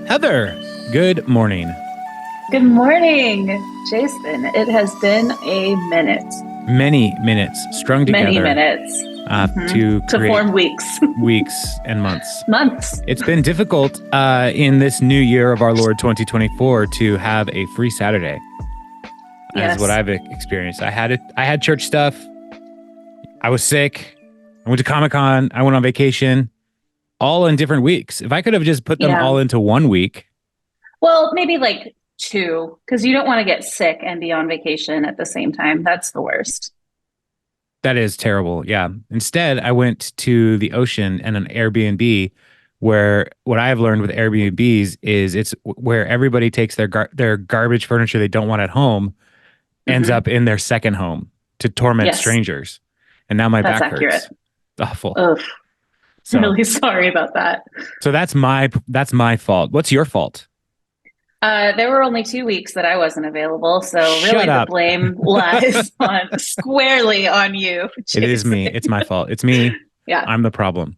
Heather, good morning. Good morning, Jason. It has been a minute. Many minutes strung Many together minutes. to To create form weeks. weeks and months. Months. It's been difficult in this new year of our Lord 2024 to have a free Saturday. That's what I've experienced. I had church stuff. I was sick. I went to Comic-Con. I went on vacation. All in different weeks. If I could have just put them all into 1 week. Well, maybe like 2, because you don't want to get sick and be on vacation at the same time. That's the worst. That is terrible. Yeah. Instead, I went to the ocean and an Airbnb where what I've learned with Airbnbs is it's where everybody takes their garbage furniture they don't want at home, ends up in their second home to torment strangers. And now my back hurts. Awful. Ugh. So, I'm really sorry about that. So that's my fault. What's your fault? There were only 2 weeks that I wasn't available, so really the blame lies squarely on you, Jason. It is me. It's my fault. It's me. Yeah. I'm the problem.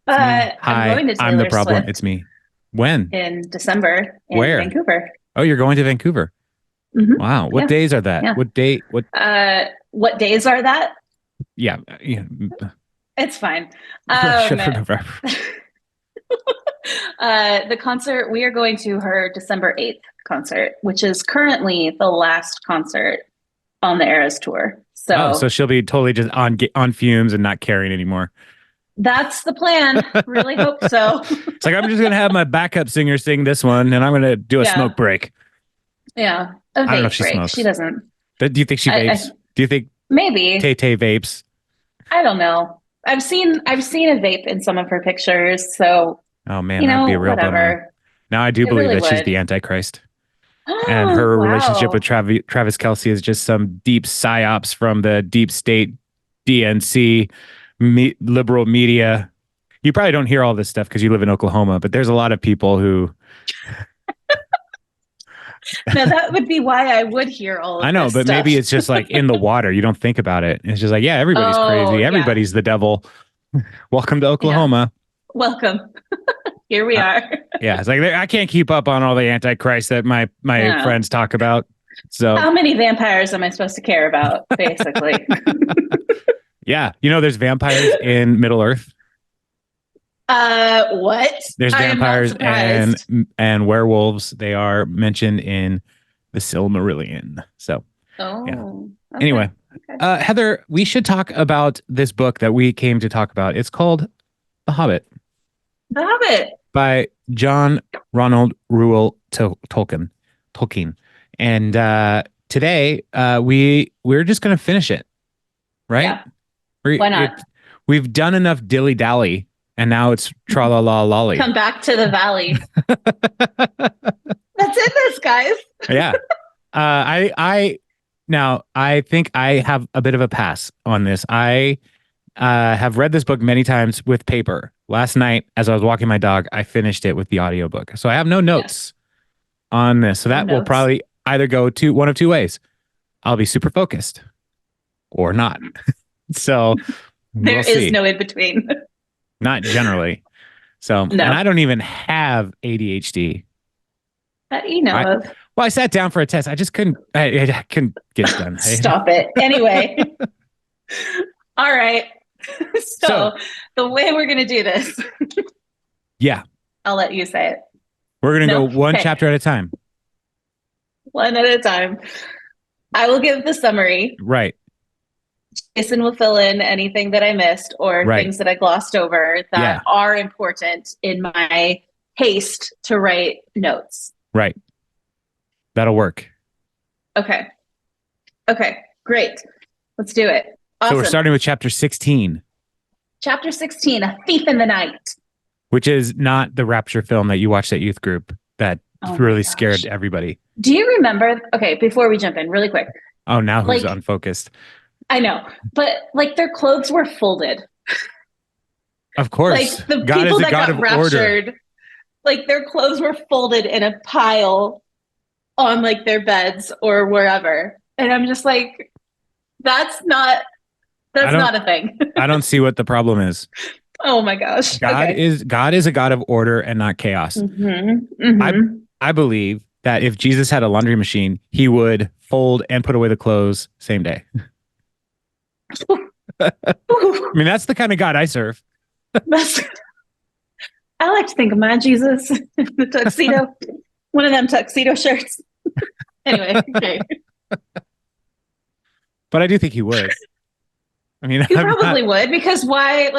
Hi, I'm going to Taylor I'm the problem. Swift It's me. When? in December in Where? Vancouver. Oh, you're going to Vancouver. Mm-hmm. Wow. What days are that? Yeah. What date? What days are that? Yeah. It's fine. The concert, we are going to her December 8th concert, which is currently the last concert on the Eras tour. So she'll be totally just on fumes and not caring anymore. That's the plan. Really hope so. It's like, I'm just going to have my backup singer sing this one and I'm going to do a smoke break. Yeah. I don't know if she smokes. She doesn't. Do you think she vapes? Do you think maybe Tay vapes? I don't know. I've seen a vape in some of her pictures. So, oh man, that'd be a real bummer. Now I do believe that she's the Antichrist. And her relationship with Travis Kelce is just some deep psyops from the deep state DNC liberal media. You probably don't hear all this stuff because you live in Oklahoma, but there's a lot of people who... Now that would be why I would hear all of this. I know, but maybe it's just like in the water. You don't think about it. It's just like, yeah, everybody's crazy. Everybody's the devil. Welcome to Oklahoma. Yeah. Welcome. Here we are. Yeah, it's like I can't keep up on all the Antichrist that my friends talk about. So how many vampires am I supposed to care about, basically? Yeah, there's vampires in Middle Earth. What? There's vampires and werewolves. They are mentioned in the Silmarillion. So, Okay. Anyway, Heather, we should talk about this book that we came to talk about. It's called The Hobbit. The Hobbit by John Ronald Reuel Tolkien. And today, we're just going to finish it, right? Yeah. Why not? We've done enough dilly dally. And now it's tra-la-la-lolly. Come back to the valley. That's in this, guys. Yeah. I think I have a bit of a pass on this. I have read this book many times with paper. Last night, as I was walking my dog, I finished it with the audiobook. So I have no notes on this. So that will probably either go one of two ways. I'll be super focused or not. So there is no in between. Not generally. So, and I don't even have ADHD. That you know of. Well, I sat down for a test. I just couldn't get it done. Stop it. Anyway. All right. So the way we're going to do this. Yeah. I'll let you say it. We're going to go one chapter at a time. One at a time. I will give the summary. Right. Jason will fill in anything that I missed or things that I glossed over that are important in my haste to write notes. Right. That'll work. Okay, great. Let's do it. Awesome. So we're starting with chapter 16. Chapter 16, A Thief in the Night. Which is not the Rapture film that you watched at youth group that really scared everybody. Do you remember? Okay, before we jump in, really quick. Oh, now who's unfocused? I know, but their clothes were folded. Of course. The people that got raptured, their clothes were folded in a pile on their beds or wherever. And I'm just like, that's not That's not a thing. I don't see what the problem is. Oh my gosh. God is a God of order and not chaos. I believe that if Jesus had a laundry machine, he would fold and put away the clothes same day. I mean, that's the kind of God I serve. I like to think of my Jesus in the tuxedo, one of them tuxedo shirts. Anyway, okay. But I do think he would. I mean, he probably would, because why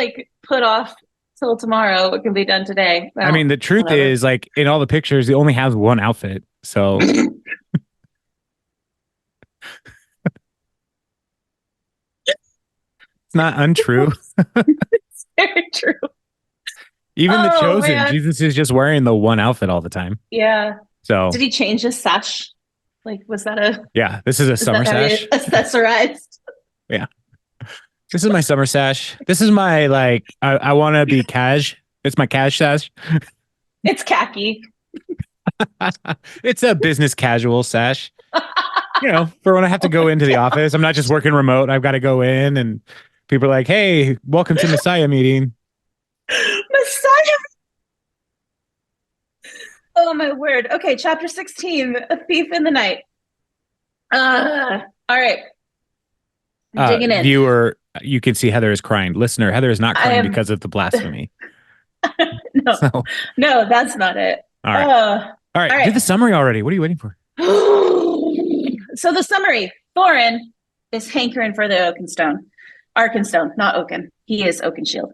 put off till tomorrow what can be done today? Well, I mean, the truth is, like, in all the pictures, he only has one outfit. So it's not untrue. It's very true. Even the Chosen, man. Jesus is just wearing the one outfit all the time. Yeah. So did he change his sash? Like, was that a... Yeah, this is a summer sash. Accessorized. Yeah. This is my summer sash. This is my, like, I want to be cash. It's my cash sash. It's khaki. It's a business casual sash. You know, for when I have to go into the office. I'm not just working remote. I've got to go in and people are like, hey, welcome to Messiah meeting. Messiah. Oh, my word. Okay, chapter 16, A Thief in the Night. All right. Digging in. Viewer, you can see Heather is crying. Listener, Heather is not crying because of the blasphemy. No, that's not it. All right. All right. Do the summary already. What are you waiting for? So the summary. Thorin is hankering for the Arkenstone, not Oaken. He is Oakenshield.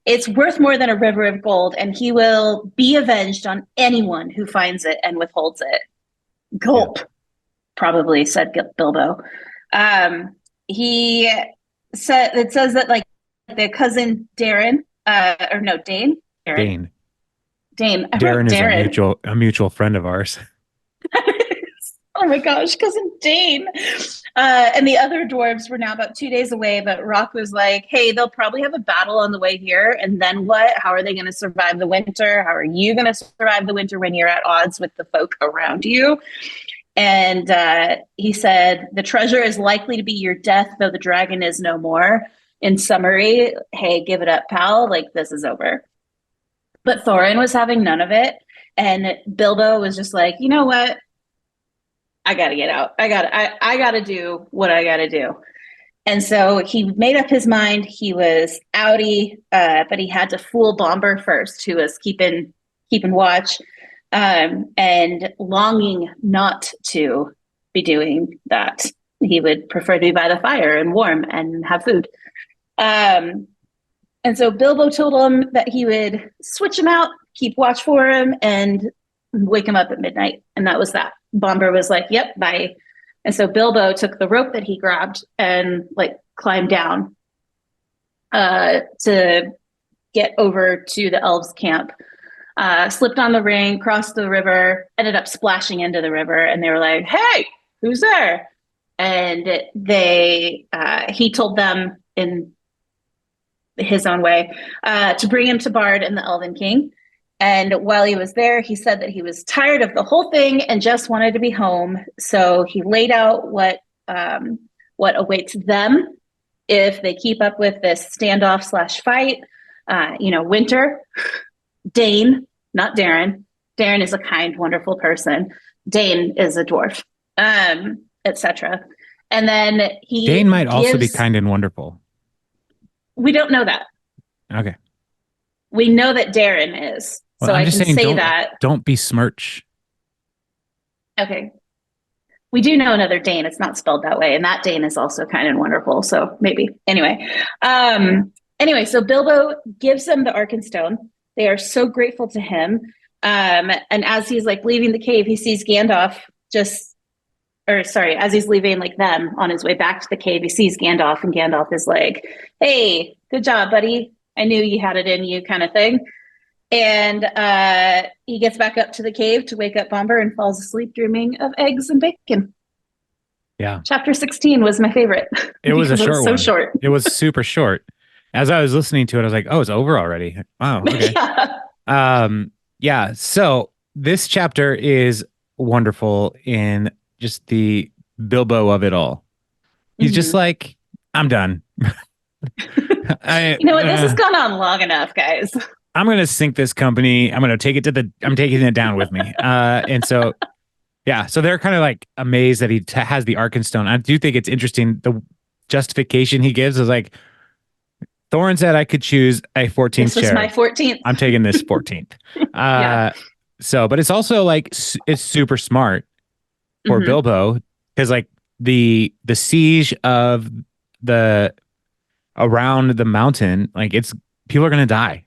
It's worth more than a river of gold, and he will be avenged on anyone who finds it and withholds it. Gulp, probably, said Bilbo. It says that, like, the cousin Dane. Dane. Darren is a mutual friend of ours. Oh my gosh, cousin Dane. And the other dwarves were now about 2 days away, but Rock was like, hey, they'll probably have a battle on the way here. And then what? How are they going to survive the winter? How are you going to survive the winter when you're at odds with the folk around you? And he said, the treasure is likely to be your death, though the dragon is no more. In summary, hey, give it up, pal. Like, this is over. But Thorin was having none of it. And Bilbo was just like, you know what? I got to get out. I got to do what I got to do. And so he made up his mind. He was outie, but he had to fool Bomber first, who was keeping watch, and longing not to be doing that. He would prefer to be by the fire and warm and have food. And so Bilbo told him that he would switch him out, keep watch for him, and wake him up at midnight. And that was that. Bomber was like, yep, bye. And so Bilbo took the rope that he grabbed and climbed down to get over to the elves' camp. Slipped on the ring, crossed the river, ended up splashing into the river. And they were like, hey, who's there? And he told them in his own way to bring him to Bard and the Elven King. And while he was there, he said that he was tired of the whole thing and just wanted to be home. So he laid out what awaits them if they keep up with this standoff/fight. Winter, Dane, not Darren. Darren is a kind, wonderful person. Dane is a dwarf, etc. And then Dane might also be kind and wonderful. We don't know that. Okay. We know that Darren is. Well, so I can say that. Don't besmirch. Okay. We do know another Dane. It's not spelled that way. And that Dane is also kind and wonderful. So maybe. Anyway, so Bilbo gives them the Arkenstone. They are so grateful to him. And as he's leaving the cave, he sees Gandalf as he's leaving them on his way back to the cave, he sees Gandalf, and Gandalf is like, hey, good job, buddy. I knew you had it in you, kind of thing. And he gets back up to the cave to wake up Bomber and falls asleep dreaming of eggs and bacon. Yeah. Chapter 16 was my favorite. It was a short one. So short. It was super short. As I was listening to it, I was like, oh, it's over already. Wow. Okay. Yeah. So this chapter is wonderful in just the Bilbo of it all. He's just like, I'm done. I You know what? This has gone on long enough, guys. I'm gonna sink this company. I'm gonna take it to the. I'm taking it down with me. And so yeah, so they're kind of like amazed that he has the Arkenstone. I do think it's interesting. The justification he gives is like Thorin said I could choose a 14th This was my chair. 14th. I'm taking this 14th. Yeah. So, but it's also like it's super smart for Hmm. Bilbo because like the siege of the around the mountain, like it's people are gonna die.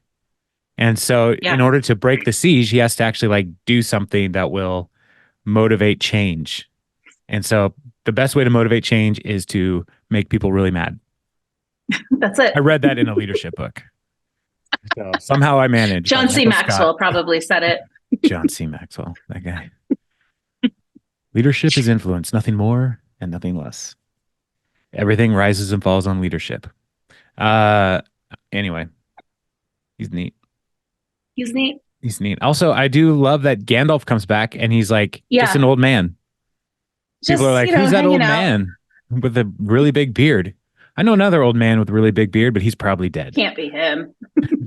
And so in Yeah. order to break the siege, he has to actually like do something that will motivate change. And so the best way to motivate change is to make people really mad. That's it. I read that in a leadership book. So somehow I managed by John C. Michael Scott. Maxwell probably said it. John C. Maxwell, that guy. Leadership is influence, nothing more and nothing less. Everything rises and falls on leadership. Uh anyway, he's neat. He's neat. He's neat. Also, I do love that Gandalf comes back and he's like just an Yeah. old man. People are Just, like, who's that hanging old out. man with a really big beard? I know another old man with a really big beard, but he's probably dead. Can't be him.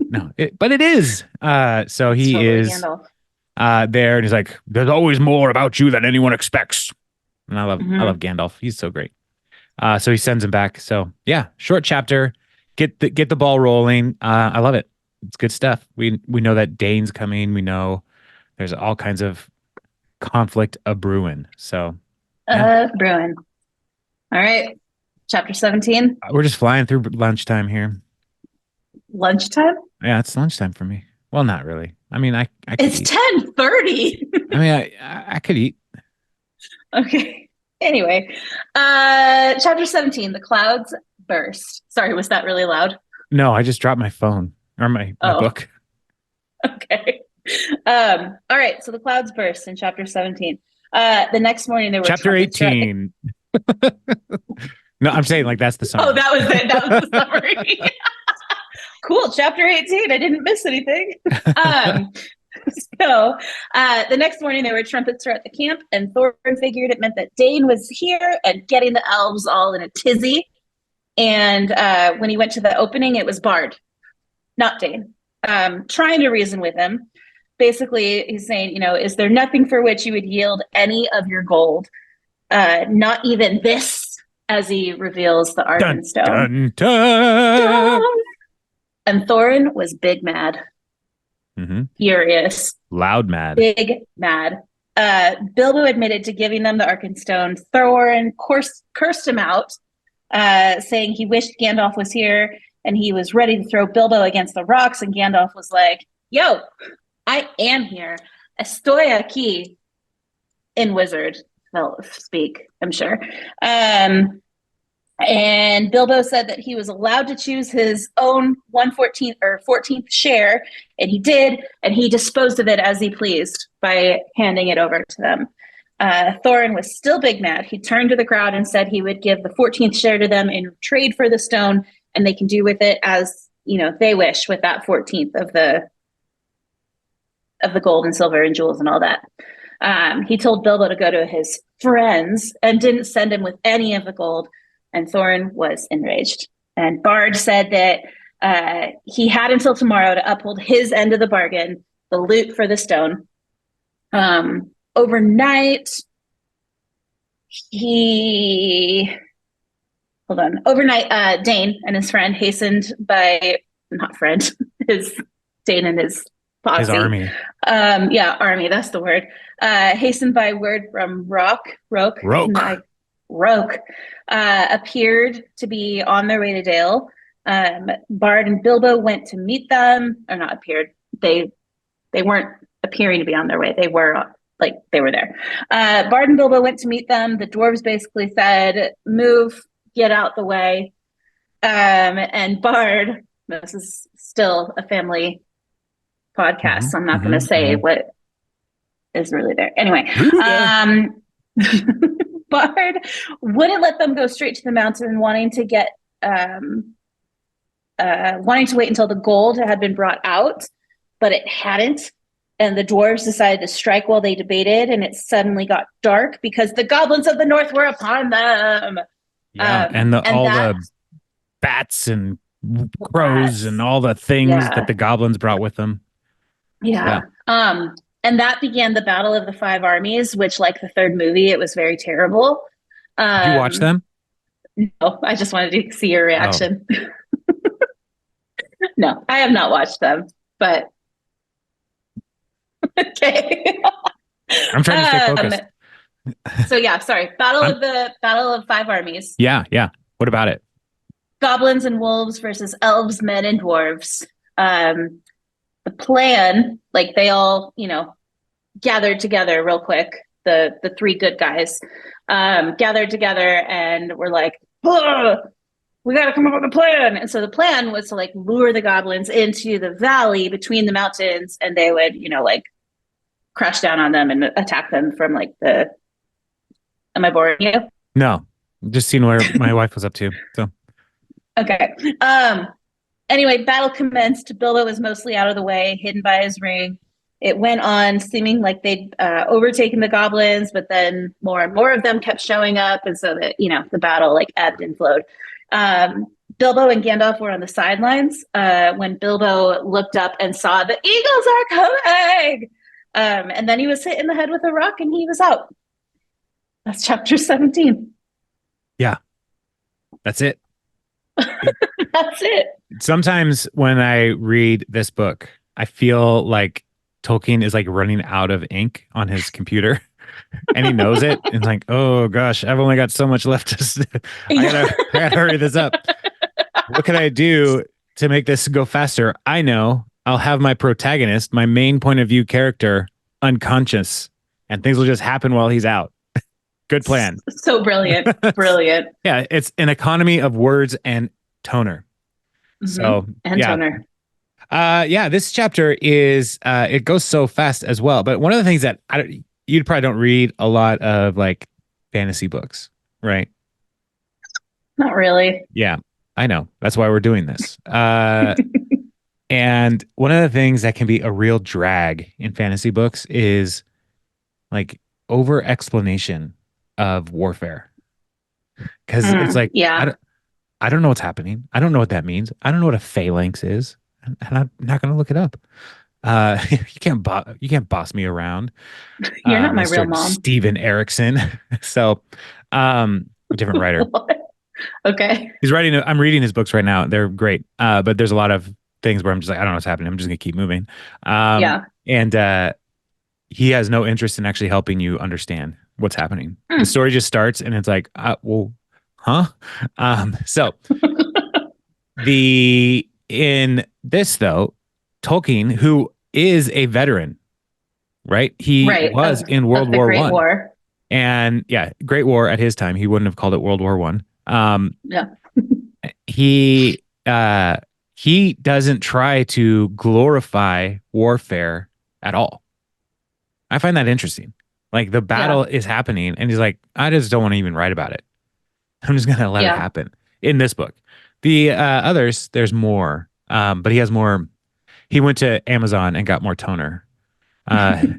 No, but it is. So It's he totally is Gandalf. there, and he's like, "There's always more about you than anyone expects." And I love Hmm. Gandalf. He's so great. So he sends him back. So yeah, short chapter. Get the ball rolling. I love it. It's good stuff. We know that Dane's coming. We know there's all kinds of conflict a brewing. So yeah, Bruin. All right. Chapter 17. we're just flying through lunchtime here. Lunchtime. Yeah, it's lunchtime for me. Well, not really. I mean, I could It's eat. 10:30. I mean, I could eat. Okay. Anyway, chapter 17, the clouds burst. Sorry, was that really loud? No, I just dropped my phone or my Oh, book. okay. All right, so the clouds burst in chapter 17. The next morning there were Chapter trumpets throughout the 18. No, I'm saying like that's the Oh, summary. that was it. That was the summary. Cool. Chapter 18. I didn't miss anything. Um, the next morning there were trumpets throughout the camp, and Thorin figured it meant that Dane was here and getting the elves all in a tizzy. And when he went to the opening, it was Bard, not Dane, trying to reason with him. Basically, he's saying, is there nothing for which you would yield any of your gold? Not even this, as he reveals the Dun, Arkenstone. dun, dun. And Thorin was big mad, furious, Loud mad. big mad. Bilbo admitted to giving them the Arkenstone. Thorin cursed him out, saying he wished Gandalf was here and he was ready to throw Bilbo against the rocks. And Gandalf was like, yo, I am here. Estoy aquí, in wizard speak, I'm sure. And Bilbo said that he was allowed to choose his own 1/14 or 14th share, and he did, and he disposed of it as he pleased by handing it over to them. Thorin was still big mad. He turned to the crowd and said he would give the 14th share to them in trade for the stone, and they can do with it as they wish with that 14th of the gold and silver and jewels and all that. He told Bilbo to go to his friends and didn't send him with any of the gold. And Thorin was enraged. And Bard said that he had until tomorrow to uphold his end of the bargain, the loot for the stone. Overnight, Dane and his friend hastened by, not friend, Dane and his posse. His army. Army, that's the word. Hastened by word from Roke. Appeared to be on their way to Dale. Bard and Bilbo went to meet them, or not appeared. They weren't appearing to be on their way. They were there. Bard and Bilbo went to meet them. The dwarves basically said, "Move, get out the way." And Bard, this is still a family podcast, so I'm not going to say what is really there. Anyway, Bard wouldn't let them go straight to the mountain, wanting to wait until the gold had been brought out, but it hadn't. And the dwarves decided to strike while they debated, and it suddenly got dark because the goblins of the north were upon them. Yeah, bats and crows and Rats. all the things that Yeah. the goblins brought with them. Yeah. Yeah. And that began the Battle of the Five Armies, which, like the third movie, it was very terrible. Did you watch Um, them? no, I just wanted to see your Oh, reaction. No, I have not watched them, but okay. I'm trying to stay um, focused. so yeah, sorry. I'm Battle of Five Armies. yeah, yeah. What about it? Goblins and wolves versus elves, men, and dwarves. Um, the plan, like they all, gathered together real quick. The three good guys gathered together and were like, "Ugh, we got to come up with a plan." And so the plan was to like lure the goblins into the valley between the mountains, and they would, like crash down on them and attack them from like the. Am I boring you? No. Just seeing where my wife was up to. So Okay. Anyway, battle commenced. Bilbo was mostly out of the way, hidden by his ring. It went on, seeming like they'd overtaken the goblins, but then more and more of them kept showing up, and so that the battle like ebbed and flowed. Bilbo and Gandalf were on the sidelines when Bilbo looked up and saw the eagles are coming, and then he was hit in the head with a rock, and he was out. That's chapter 17. yeah, that's it. That's it. Sometimes when I read this book, I feel like Tolkien is like running out of ink on his computer and he knows it. And like, oh gosh, I've only got so much left Yeah. I gotta hurry this up. What can I do to make this go faster? I know I'll have my protagonist, my main point of view character, unconscious, and things will just happen while he's out. Good plan. So brilliant. Brilliant. Yeah, it's an economy of words and toner. Mm-hmm. So And yeah, toner. yeah. This chapter is it goes so fast as well. But one of the things that you probably don't read a lot of like fantasy books, right? Not really. Yeah, I know. That's why we're doing this. And one of the things that can be a real drag in fantasy books is like over explanation of warfare. Because it's like Yeah. I don't know what's happening. I don't know what that means. I don't know what a phalanx is, and I'm not going to look it up. You can't boss me around, You're not my real Mr. mom. Steven Erickson. So, a different writer. Okay. He's writing. I'm reading his books right now. They're great, but there's a lot of things where I'm just like, I don't know what's happening. I'm just going to keep moving. Yeah. And he has no interest in actually helping you understand what's happening. The Mm. story just starts, and it's like, well, huh? So the in this though, Tolkien, who is a veteran, right? He Right. was in World Of the War Great One, War. and yeah, Great War at his time. He wouldn't have called it World War One. Yeah. He he doesn't try to glorify warfare at all. I find that interesting. Like the Yeah. battle is happening, and he's like, I just don't want to even write about it. I'm just gonna let it Yeah. happen in this book. The others, there's more, but he has more. He went to Amazon and got more toner.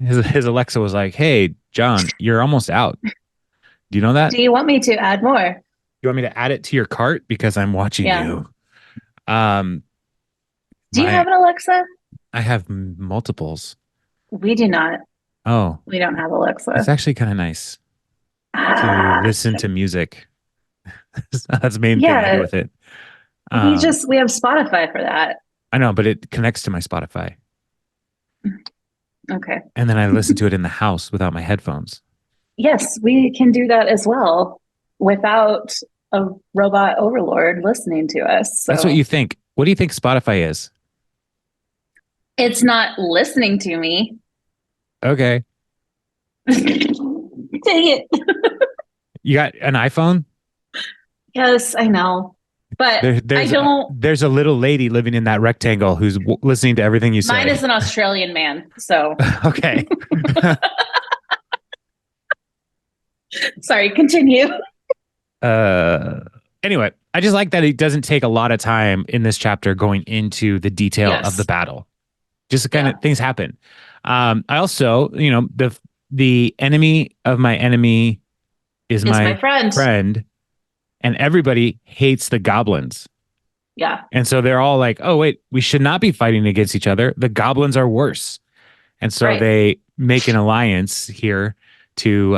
His Alexa was like, "Hey, John, you're almost out. Do you know that? Do you want me to add more? You want me to add it to your cart because I'm watching Yeah. you." Um, Do you my have an Alexa? I have multiples. We do not. Oh, We don't have it's Alexa. actually kind of nice to Ah, listen to music. That's the main thing I do yeah. with it. We Um, just we have Spotify for that. I know, but it connects to my Spotify. Okay. And then I listen to it in the house without my headphones. Yes, we can do that as well without a robot overlord listening to us. That's what So you think. What do you think Spotify is? it's not listening to me. Okay. Dang it. You got an iPhone? Yes, I know. But I don't. There's a little lady living in that rectangle who's listening to everything you Mine say. is an Australian man. So Okay. sorry, continue. uh anyway, I just like that it doesn't take a lot of time in this chapter going into the detail of the Yes. battle. Just kind Yeah. of things happen. I also, the enemy of my enemy is Is my my friend. friend, and everybody hates the goblins. Yeah. And so they're all like, oh, wait, we should not be fighting against each other. The goblins are worse. And so Right. they make an alliance here to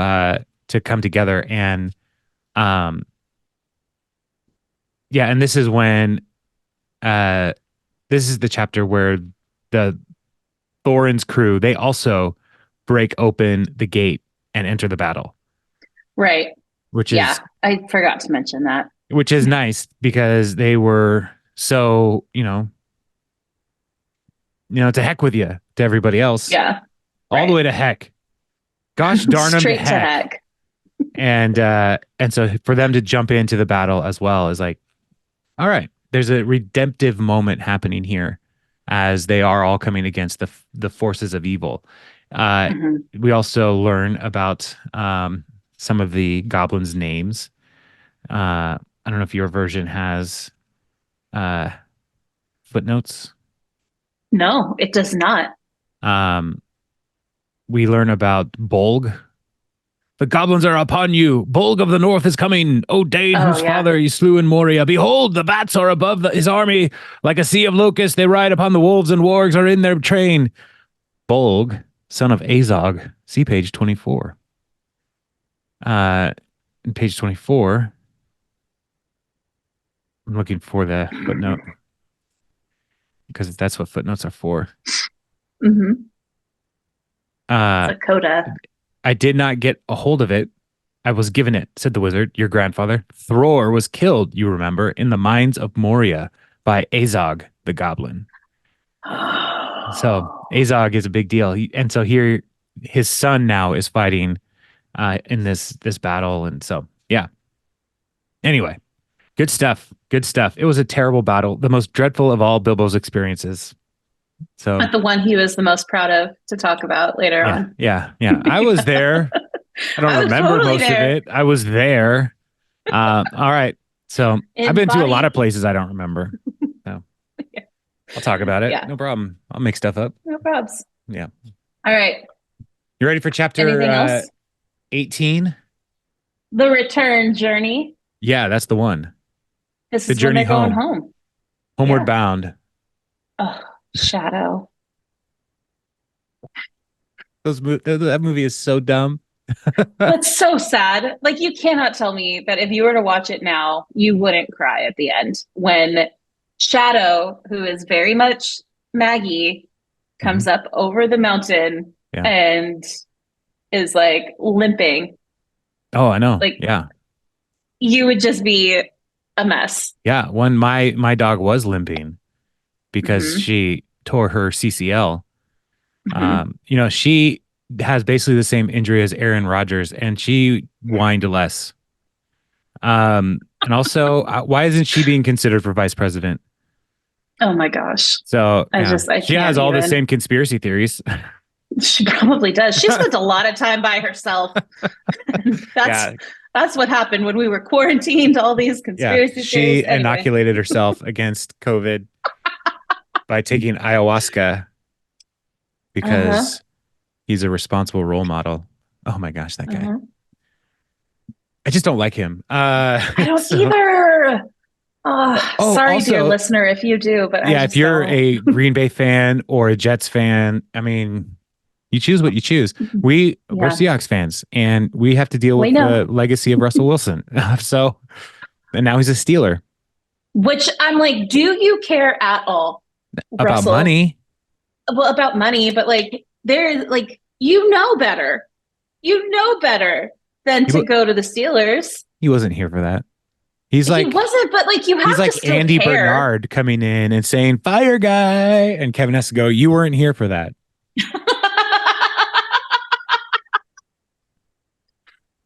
come together. And um yeah, and this is when uh this is the chapter where the Thorin's crew, they also break open the gate and enter the battle, Right. which Yeah. is I forgot to mention that. nice because they were so, to heck with you to everybody else, Yeah. all the Right. way to heck. Gosh darn them to Straight to heck. heck. And so for them to jump into the battle as well is like, all right, there's a redemptive moment happening here as they are all coming against the forces of evil. Hmm. We also learn about some of the goblins' names. I don't know if your version has uh, footnotes. No, it does not. Um, we learn about Bolg. The goblins are upon you. Bolg of the North is coming. O Dane, Oh whose yeah. father you slew in Moria. Behold, the bats are above his army. Like a sea of locusts, they ride upon the wolves, and wargs are in their train. Bolg, son of Azog. See page 24. Page 24. I'm looking for the footnote because that's what footnotes are for. Mm-hmm. Uh, It's a coda. I did not get a hold of it. I was given it, said the wizard, your grandfather. Thror was killed, you remember, in the mines of Moria by Azog, the goblin. So Azog is a big deal. And so here, his son now is fighting in this battle. And so, yeah. Anyway, good stuff. Good stuff. It was a terrible battle, the most dreadful of all Bilbo's experiences. So, But the one he was the most proud of to talk about later yeah, on. yeah, yeah. I was there. I don't I was remember totally most of there. it. I was there. All right. So I've been to a lot Embodied. of places I don't remember. So Yeah. I'll talk about it. Yeah. No problem. I'll make stuff up. No probs. Yeah. All right. You ready for chapter Anything else? 18? The return journey. Yeah, that's the one. This The is when journey they're going home. home. Homeward Yeah. bound. Oh, Shadow. That movie is so dumb. That's so sad. Like, you cannot tell me that if you were to watch it now, you wouldn't cry at the end when Shadow, who is very much Maggie, comes Mhm. up over the mountain Yeah. and is like limping. Oh, I know. Like, Yeah. you would just be a mess. Yeah. When my dog was limping because Hmm. she tore her CCL. Hmm. She has basically the same injury as Aaron Rodgers, and she whined less. And also, why isn't she being considered for vice president? Oh my gosh. So yeah, I she has can't all the even. same conspiracy theories. She probably does. She spent a lot of time by herself. that's Yeah, that's what happened when we were quarantined, all these yeah. conspiracy theories. She Anyway. inoculated herself against COVID by taking ayahuasca Uh-huh. because he's a responsible role model. Oh my gosh, that guy. Uh-huh. I just don't like him. I don't So, either. Oh, oh, sorry, dear also, listener, if you do, but I yeah, if just you're don't. a Green Bay fan or a Jets fan, I mean, you choose what you choose. We're Yeah, Seahawks fans, and we have to deal we with the know. legacy of Russell Wilson. So, and now he's a Steeler. Which I'm like, do you care at all, About Russell? money, Well, about money, but like, there, like, you know better. You know better than he, to go to the Steelers. he wasn't here for that. He's He like wasn't, but like, you he's have to like still Andy care. Bernard coming in and saying "fire guy," and Kevin has to go. You weren't here for that.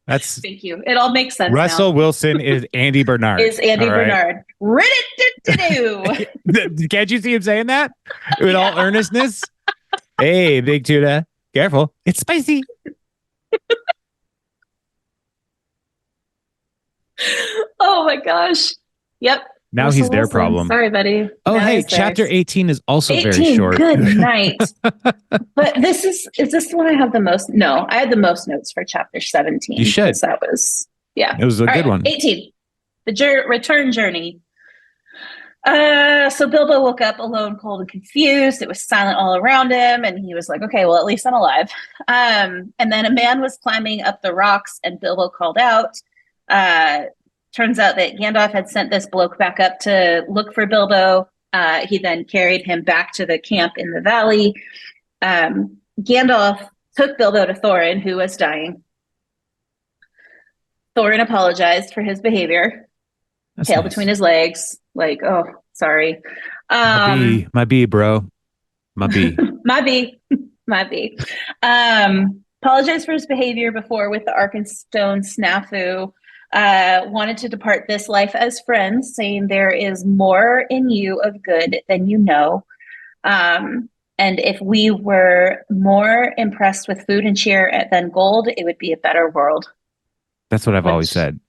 That's Thank you. It all makes sense Russell now. Wilson is Andy Bernard. Is Andy All right. Bernard. Rid-it-do-do-do. Can't you see him saying that with all Yeah. earnestness? Hey, big tuna, careful. It's spicy. Oh my gosh. Yep. Now Russell he's their Wilson. problem. Sorry, buddy. Oh, Now hey, he's theirs. chapter 18 is also very 18. short. Good night. But is this the one I have the most? No, I had the most notes for chapter 17. You should. Because that was, yeah. It was a All good right, one. 18. The return journey. So Bilbo woke up alone, cold, and confused. It was silent all around him, and he was like, "Okay, well, at least I'm alive." And then a man was climbing up the rocks, and Bilbo called out. Uh, Turns out that Gandalf had sent this bloke back up to look for Bilbo. He then carried him back to the camp in the valley. Gandalf took Bilbo to Thorin, who was dying. Thorin apologized for his behavior, That's tail between nice. his legs, like, "Oh, sorry." Um, My B, bro. My B. my B, my B. Apologized for his behavior before with the Arkenstone snafu. Wanted to depart this life as friends, saying there is more in you of good than you know. And if we were more impressed with food and cheer than gold, it would be a better world. That's what I've always Which, said.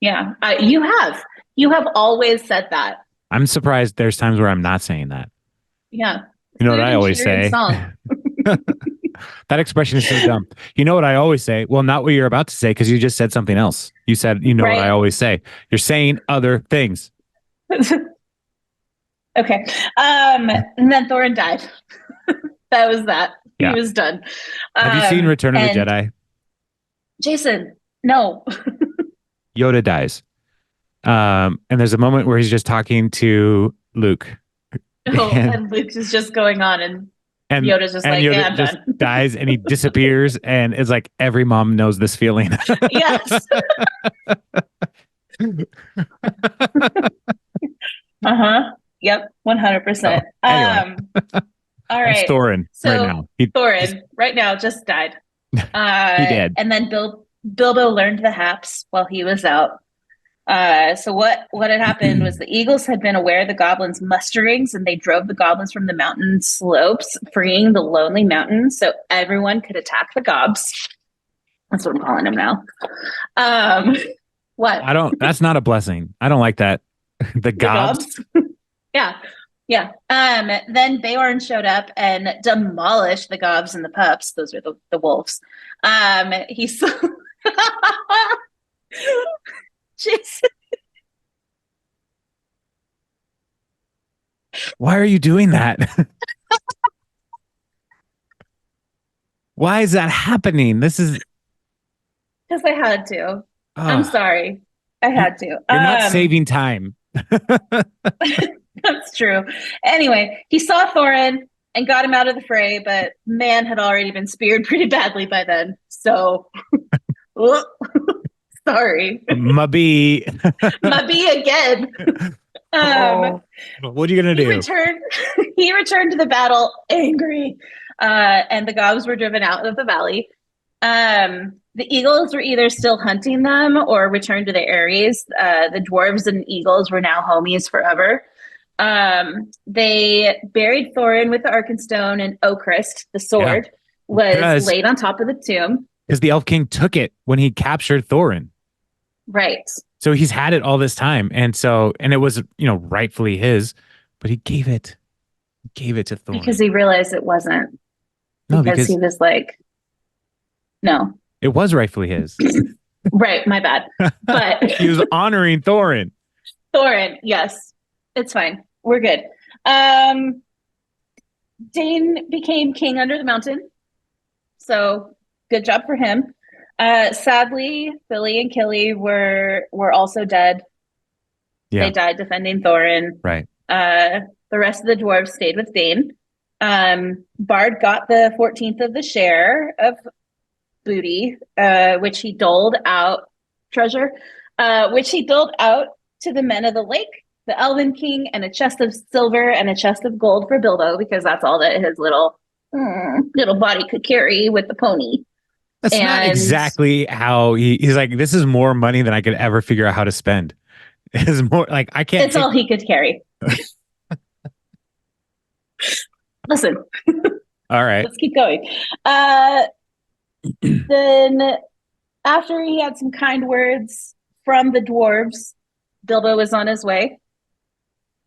yeah, you have always said that. I'm surprised there's times where I'm not saying that. Yeah, You know what food I and always cheer and say? song. That expression is so dumb. You know what I always say? Well, not what you're about to say because you just said something else. You said, you know what I Right. always say. You're saying other things. Okay. And then Thorin died. That was that. He Yeah. was done. Have you seen Return of the And Jedi? Jason, no. Yoda dies. And there's a moment where he's just talking to Luke. No. And And Luke is just going on, and and Yoda's just and like, "Yeah, Yoda I'm just done." dies and he disappears and it's like every mom knows this feeling. Yes. Uh-huh. Yep. So 100%. anyway, All that's right. Thorin right So now. He's Thorin right now just died. he did. And then Bilbo learned the haps while he was out. So what had happened was the Eagles had been aware of the goblins' musterings, and they drove the goblins from the mountain slopes, freeing the lonely mountain so everyone could attack the gobs. That's what I'm calling them now. Um, what? I don't. That's not a blessing. I don't like that. The The gobs. gobs? Yeah. Yeah. Then Beorn showed up and demolished the gobs and the pups. Those are the wolves. He saw Jason. Why are you doing that? Why is that happening? This is. Because I had to. I'm Oh, sorry. I you, had to. you're not saving time. That's true. Anyway, he saw Thorin and got him out of the fray, but man had already been speared pretty badly by then. So, sorry. My B. My B again. Um, Oh, what are you gonna he do? returned. He returned to the battle angry, and the gobs were driven out of the valley. The eagles were either still hunting them or returned to their areas. The dwarves and eagles were now homies forever. They buried Thorin with the Arkenstone, and Oakrist, the Yeah, sword, was because laid on top of the tomb. the Elf King took it when he captured Thorin. Right. So he's had it all this time, and it was rightfully his, but he gave it to Because Thorin. he realized it wasn't. No, Because because he was like, no. it was rightfully his. Right, my bad. But He was honoring Thorin. Thorin, yes, it's fine. We're good. Um, Dane became king under the mountain. So good job for him. Sadly, Billy and Killy were also dead. They Yeah, died defending Thorin. right. The rest of the dwarves stayed with Dane. Bard got the 14th of the share of booty, which he doled out treasure, which he doled out to the men of the lake, the Elven King, and a chest of silver and a chest of gold for Bilbo, because that's all that his little body could carry with the pony. That's not And exactly how he's like, this is more money than I could ever figure out how to spend. It's more like I can't it's take. all he could carry. Listen, All right. let's keep going. Then, after he had some kind words from the dwarves, Bilbo was on his way.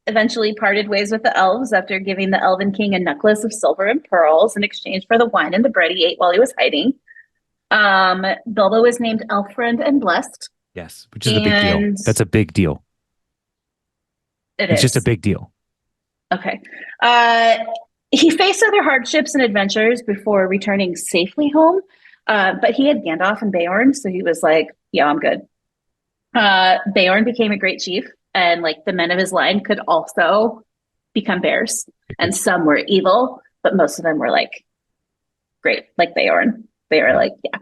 Eventually parted ways with the elves after giving the Elven King a necklace of silver and pearls in exchange for the wine and the bread he ate while he was hiding. Bilbo was named Elf Friend and Blessed. Yes, which is the big deal. And That's a big deal. It It's just a is. big deal. Okay. Uh, he faced other hardships and adventures before returning safely home. But he had Gandalf and Beorn, so he was like, "Yeah, I'm good." Beorn became a great chief, and like the men of his line could also become bears, and some were evil, but most of them were like great, like Beorn. They were Yeah. like, "Yeah,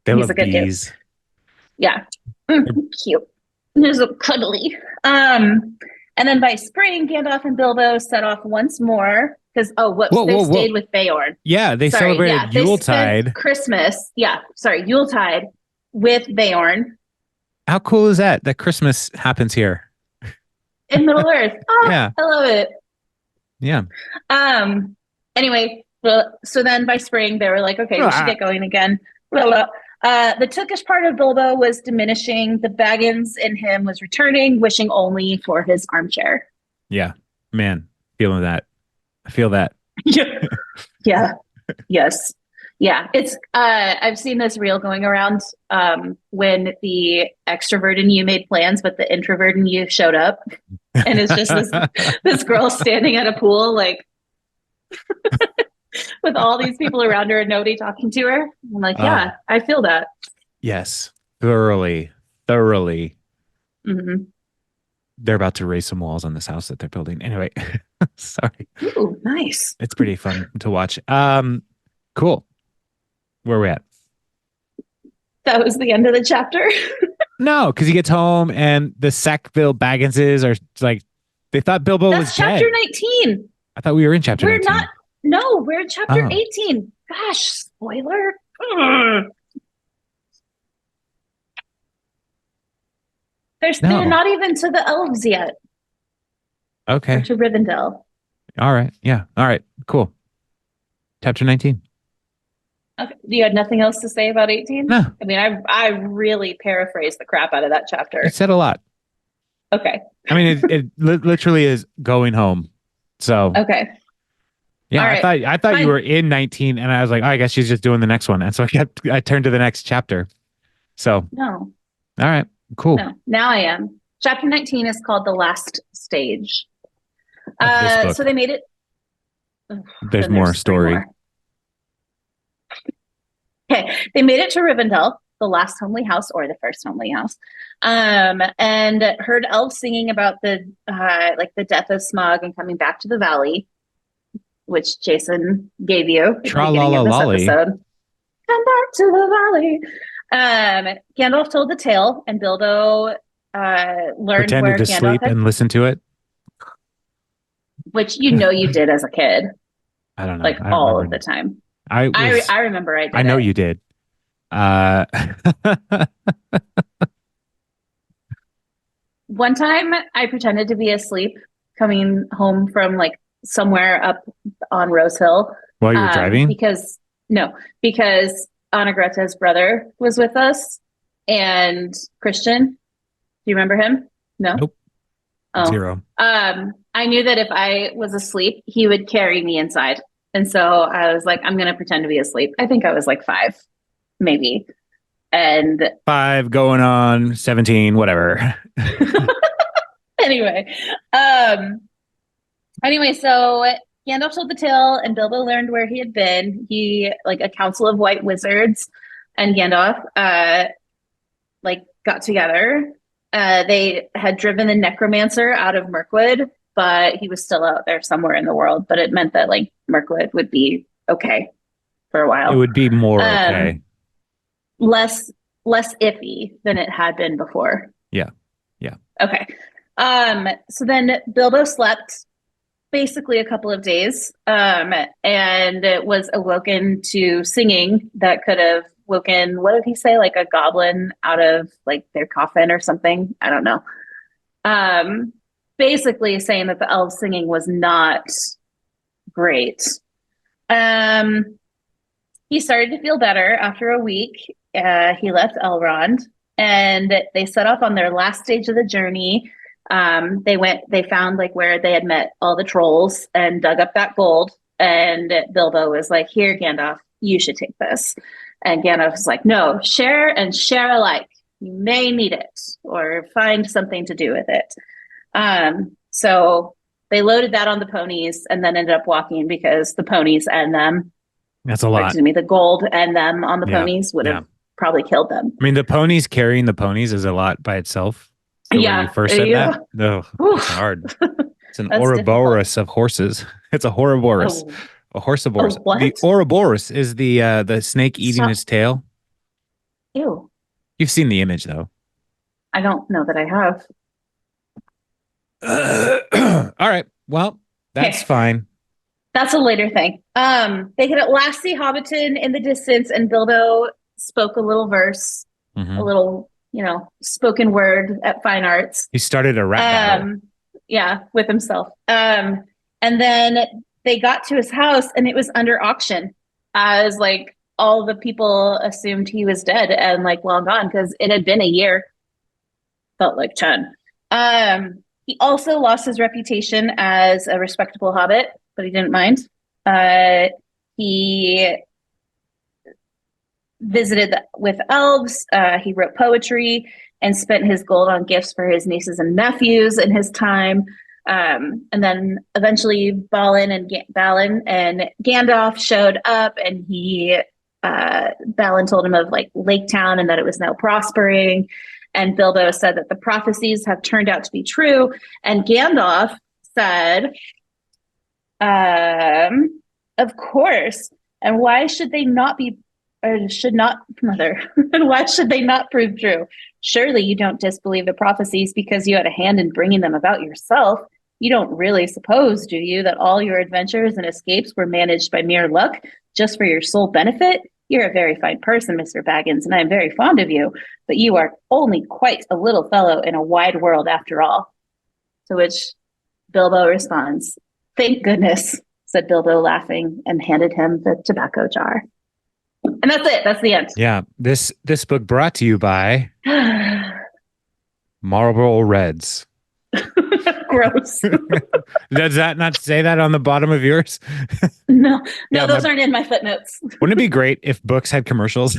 They he's a love good dude." bees. Yeah, cute. He's so cuddly. And then by spring, Gandalf and Bilbo set off once more because whoops, Whoa, they whoa, stayed whoa. with Beorn. Yeah, they Sorry, celebrated yeah, they spent Yuletide. Christmas. Yeah, sorry, Yuletide with Beorn How cool is that? That Christmas happens here. in Middle Earth. Oh, Yeah. I love it. Yeah. Anyway, well, so then by spring they were like, okay, we should Ah, get going again. Blah, blah. The Tookish part of Bilbo was diminishing. The Baggins in him was returning, wishing only for his armchair. yeah. Man, feeling that. I feel that. Yeah. Yeah. Yes. Yeah. It's I've seen this reel going around when the extrovert in you made plans, but the introvert in you showed up. And it's just this girl standing at a pool, like with all these people around her and nobody talking to her. I'm like, uh, yeah, I feel that. yes. Thoroughly. Thoroughly. Mm-hmm. They're about to raise some walls on this house that they're building. Anyway, sorry. Ooh, nice. It's pretty fun to watch. Cool. Where are we at? That was the end of the chapter. No, because he gets home and the Sackville Bagginses are like, they thought Bilbo was That's dead. chapter 19. I thought we were in chapter We're 19. not. No, we're in chapter Oh, 18. Gosh, spoiler. Ugh. They're no. not even to the elves yet, or Okay. to Rivendell. All right. Yeah. All right. Cool. Chapter 19. Okay. You had nothing else to say about 18? No, I mean, I really paraphrased the crap out of that you chapter. said a lot. Okay. I mean, it literally is going home. So Okay. yeah, All right. I thought you Fine. were in 19, and I was like, oh, I guess she's just doing the next one, and so I turned to the next chapter. So all No, right, cool. no. Now I am. Chapter 19 is called The Last Stage. Of this So book, they made it. Ugh, there's then more there's three story. more. Okay. They made it to Rivendell, the last homely house or the first homely house. And heard elves singing about the like the death of Smog and coming back to the valley, which Jason gave you at the Tra la beginning la of this lolly. episode. Come back to the valley. Gandalf told the tale, and Bilbo learned Pretended where to Gandalf sleep had, and listen to it. which you know you did as a kid, I don't know. like I don't all of remember. the time. I was. I remember I I did know it. you did. Uh, One time I pretended to be asleep coming home from like somewhere up on Rose Hill. while you were driving. Because no, because Anna Greta's brother was with us and Christian. Do you remember him? No. Nope. Oh. Zero. I knew that if I was asleep, he would carry me inside. And so I was like, I'm gonna pretend to be asleep. I think I was like 5, maybe. And 5 going on 17, whatever. anyway, um, so Gandalf told the tale, and Bilbo learned where he had been. He like a council of white wizards and Gandalf like got together. They had driven the necromancer out of Mirkwood, but he was still out there somewhere in the world. But it meant that like Mirkwood would be okay for a It while. would be more okay. Less iffy than it had been before. Yeah. Yeah. Okay. So then Bilbo slept basically a couple of days, and was awoken to singing that could have woken, what did he say, like a goblin out of like their coffin or something? I don't know. Basically saying that the elves singing was not great. He started to feel better after a week. He left Elrond, and they set off on their last stage of the journey. They found like where they had met all the trolls and dug up that gold. And Bilbo was like, "Here, Gandalf, you should take this." And Gandalf was like, "No, share and share alike. You may need it or find something to do with it." So they loaded that on the ponies and then ended up walking because the ponies and them, That's a or lot. excuse me, the gold and them on the Yeah. ponies would Yeah. have probably killed them. I mean, the ponies carrying the ponies is a lot by itself. The way you Yeah, first said that. yeah. No, that's Oof. hard. It's an That's difficult. Ouroboros of horses. It's a Ouroboros. Oh, A horseoboros. oh, The what? Ouroboros is the snake eating Stop. its tail. Ew. You've seen the image though. I don't know that I have. All right. Well, that's Okay. fine. That's a later thing. They could at last see Hobbiton in the distance, and Bilbo spoke a little verse, a Hmm. little, spoken word at Fine Arts. He started a rap battle. Um, yeah, with himself. And then they got to his house, and it was under auction, as like all the people assumed he was dead and like long gone because it had been a year. Felt like 10. He also lost his reputation as a respectable hobbit, but he didn't mind. He visited with elves. He wrote poetry and spent his gold on gifts for his nieces and nephews in his time. And then eventually Balin and Gandalf showed up, and Balin told him of like Lake Town and that it was now prospering. And Bilbo said that the prophecies have turned out to be true. And Gandalf said, of course. And why should they not be, or should not, mother, and why should they not prove true? Surely you don't disbelieve the prophecies because you had a hand in bringing them about yourself. You don't really suppose, do you, that all your adventures and escapes were managed by mere luck just for your sole benefit? You're a very fine person, Mr. Baggins, and I am very fond of you, but you are only quite a little fellow in a wide world after all. To which Bilbo responds, "Thank goodness," said Bilbo, laughing, and handed him the tobacco jar. And that's it. That's the end. Yeah. This book brought to you by Marlboro Reds. Gross. Does that not say that on the bottom of yours? No, Yeah, those aren't in my footnotes. Wouldn't it be great if books had commercials?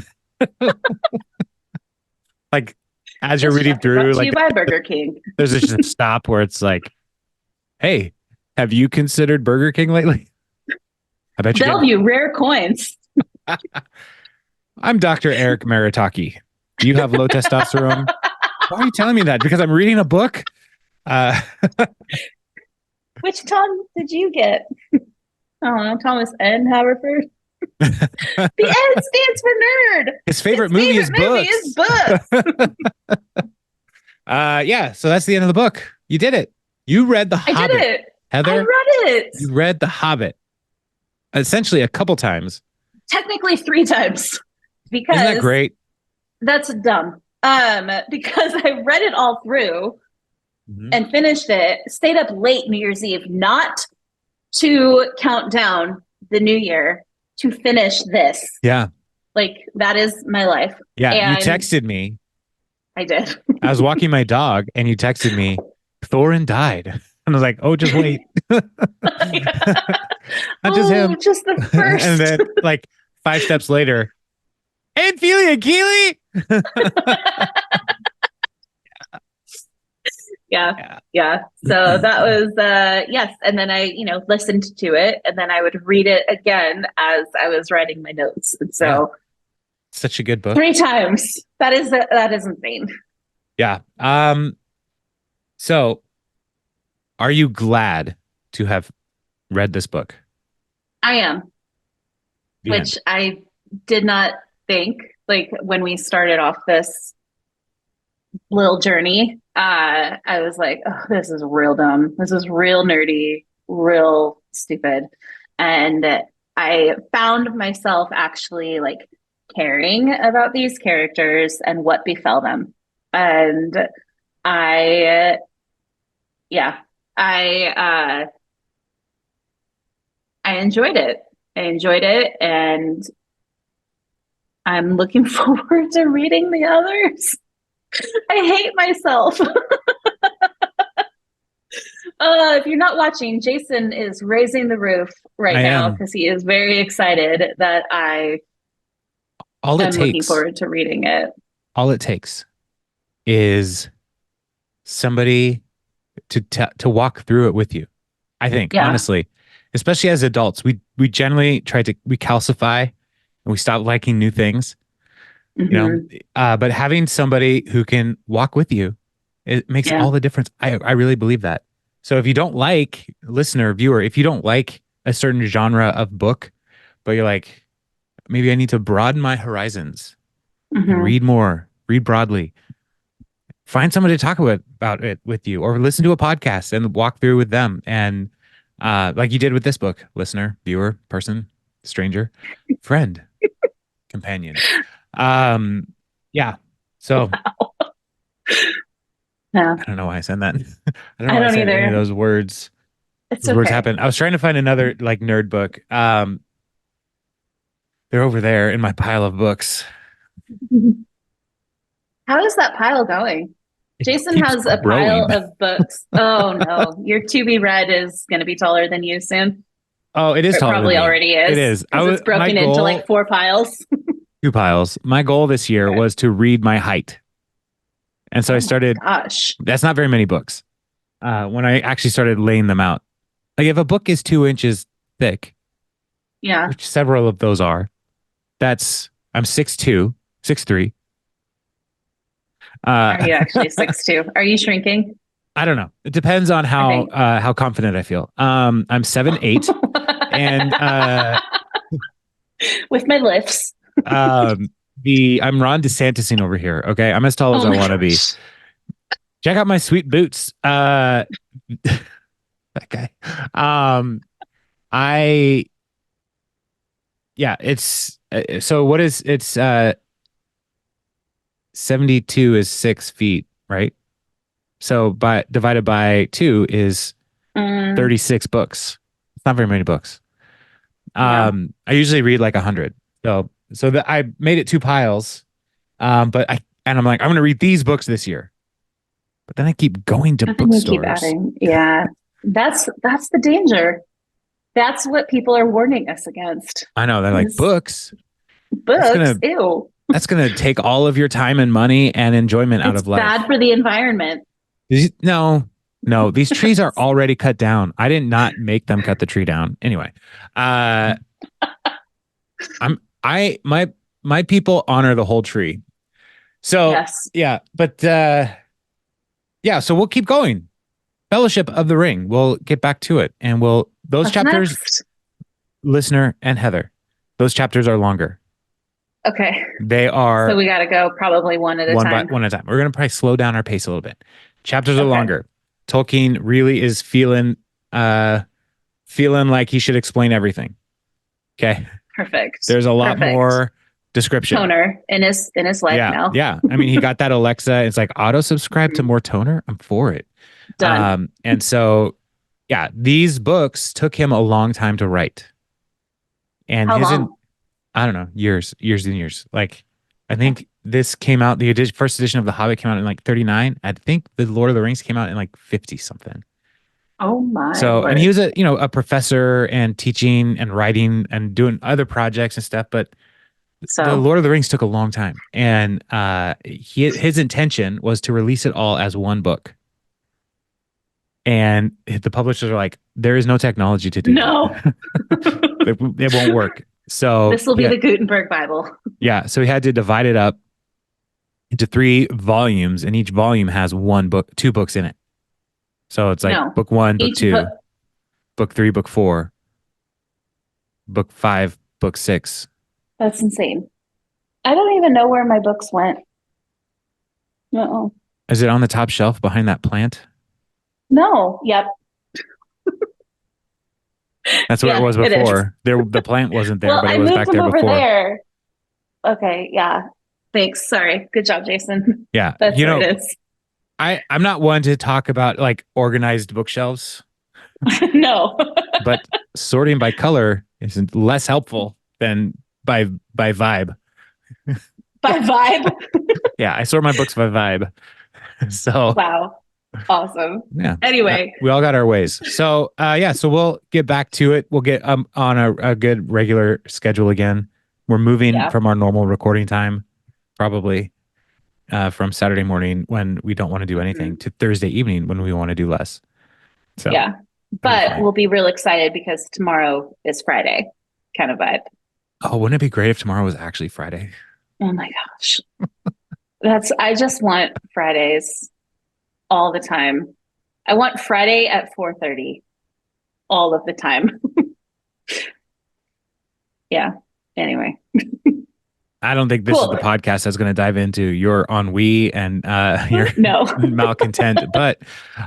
Like as you're This reading chapter brought through, to you like by Burger King. there's just a stop where it's like, "Hey, have you considered Burger King lately?" I bet you get. Bellevue, rare coins. I'm Dr. Eric Maritaki. Do you have low testosterone? Why are you telling me that? Because I'm reading a book. Uh, Which Tom did you get? I don't know, Thomas N. Haverford. The N stands for nerd. His favorite movie is books. Yeah, so that's the end of the book. You did it. You read The Hobbit. I did it. Heather, I read it. you read The Hobbit essentially a couple times. Technically 3 times. Because isn't that great? That's dumb. Because I read it all through and finished it, stayed up late New Year's Eve, not to count down the new year, to finish this. Yeah. Like, that is my life. Yeah. And you texted me. I did. I was walking my dog and you texted me, Thorin died. And I was like, oh, just wait. Not just him. Just the first. And then like 5 steps later, and Feely and Keely. Yeah. So that was yes. And then I, listened to it, and then I would read it again as I was writing my notes. And so such a good book. 3 times. That is insane. Yeah. So are you glad to have read this book? I am. Which I did not think, like, when we started off this little journey, I was like, oh, this is real dumb. This is real nerdy, real stupid. And I found myself actually like caring about these characters and what befell them. And I enjoyed it. And I'm looking forward to reading the others. I hate myself. If you're not watching, Jason is raising the roof right now because he is very excited that I'm looking forward to reading it. All it takes is somebody to walk through it with you. I think, Yeah. honestly, especially as adults, we generally we calcify and we stop liking new things, you know. Hmm. But having somebody who can walk with you, it makes Yeah. all the difference. I really believe that. So if you don't like, listener, viewer, if you don't like a certain genre of book, but you're like, maybe I need to broaden my horizons and Hmm. read more, read broadly, find somebody to talk about it with you, or listen to a podcast and walk through with them. And like you did with this book, listener, viewer, person, stranger, friend, companion. Um, yeah. So Yeah. I don't know why I said that. I don't know I why I don't said any of either. those words. It's Those words okay. happen. I was trying to find another like nerd book. They're over there in my pile of books. How is that pile going? It Jason keeps has a pile growing. of books. Oh no, your to be read is going to be taller than you soon. Oh, it is Or it taller than probably me. already It is is. because it's My broken into like goal, four piles. two piles. My goal this year Okay. was to read my height. And so I Oh my started, gosh. that's not very many books. When I actually started laying them out. Like if a book is 2 inches thick, Yeah. which several of those are, I'm 6'2", 6'3". Are Uh, you actually 6'2"? Are you shrinking? I don't know. It depends on I think. how confident I feel. I'm 7'8", and With my lifts. um, I'm Ron DeSantising over here. Okay, I'm as tall as Oh I my want to be. gosh. Check out my sweet boots. Okay. Um, I yeah. It's so what is it's 72 is 6 feet, right? So by divided by two is Mm, 36 books. It's not very many books. yeah. I usually read like 100. So that I made it two piles. I'm like, I'm gonna read these books this year. But then I keep going to And then you keep bookstores. adding. Yeah. That's the danger. That's what people are warning us against. I know they're like Is books. That's books. gonna Ew. that's gonna take all of your time and money and enjoyment out It's of bad life. for the environment. No, no, these trees are already cut down. I did not make them cut the tree down. Anyway, uh, my people honor the whole tree. So Yes. yeah, but yeah, so we'll keep going. Fellowship of the Ring. We'll get back to it, and those What's chapters, next? listener and Heather, those chapters are longer. Okay. They So are we got to go probably one at a time. one at a time. We're gonna probably slow down our pace a little bit. Chapters are Okay. longer. Tolkien really is uh feeling like he should explain everything. Okay. Perfect. There's a lot Perfect. more description. Toner in his life Yeah. now. Yeah. I mean, he got that Alexa. It's like auto subscribe to Mhm. more toner. I'm for it. Done. And so, yeah, these books took him a long time to write. And How long? I don't know, years and years. Like, I think this came out, first edition of The Hobbit came out in like 39. I think The Lord of the Rings came out in like 50 something. Oh my So, and he word. was a professor and teaching and writing and doing other projects and stuff. But the So Lord of the Rings took a long time, and his intention was to release it all as one book. And the publishers are like, there is no technology to do that. no. It won't work. So This will be yeah, the Gutenberg Bible. yeah. So he had to divide it up into 3 volumes, and each volume has one book, 2 books in it. So it's like No. book one, book Each book. two, book three, book four, book five, book six. That's insane. I don't even know where my books went. No. Is it on the top shelf behind that plant? No. Yep. That's where it Yeah, was it is. before. The plant wasn't there, Well, but it I was moved back them there over before. there. Okay. Yeah. Thanks. Sorry. Good job, Jason. Yeah. That's where it is. I'm not one to talk about like organized bookshelves, no. but sorting by color is less helpful than by vibe. By vibe. Yeah, I sort my books by vibe. So Wow. Awesome. yeah. Anyway. We all got our ways. So yeah, so we'll get back to it. We'll get on a good regular schedule again. We're moving Yeah. from our normal recording time, probably. from Saturday morning when we don't want to do anything Mhm. to Thursday evening when we want to do less. So Yeah. it'll be But fine. we'll be real excited because tomorrow is Friday kind of vibe. Oh, wouldn't it be great if tomorrow was actually Friday? Oh my gosh. I just want Fridays all the time. I want Friday at 4:30 all of the time. Yeah. Anyway, I don't think this is the cool. podcast that's going to dive into your ennui and your No. malcontent, but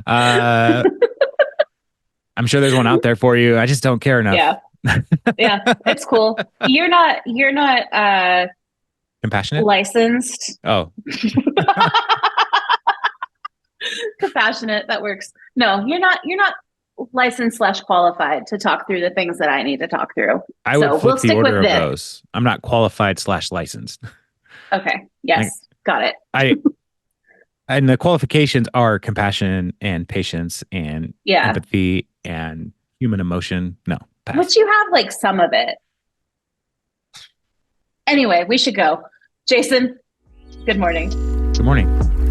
uh, I'm sure there's one out there for you. I just don't care enough. Yeah. Yeah. It's cool. You're not Compassionate? licensed. Oh, Compassionate, that works. No, you're not licensed slash qualified to talk through the things that I need to talk through. I would So we'll flip the stick order with of this. those. I'm not qualified slash licensed. Okay. Yes. Like, Got it. I and the qualifications are compassion and patience and Yeah. empathy and human emotion. No, pass. Which you have like some of it. Anyway, we should go. Jason, good morning. Good morning.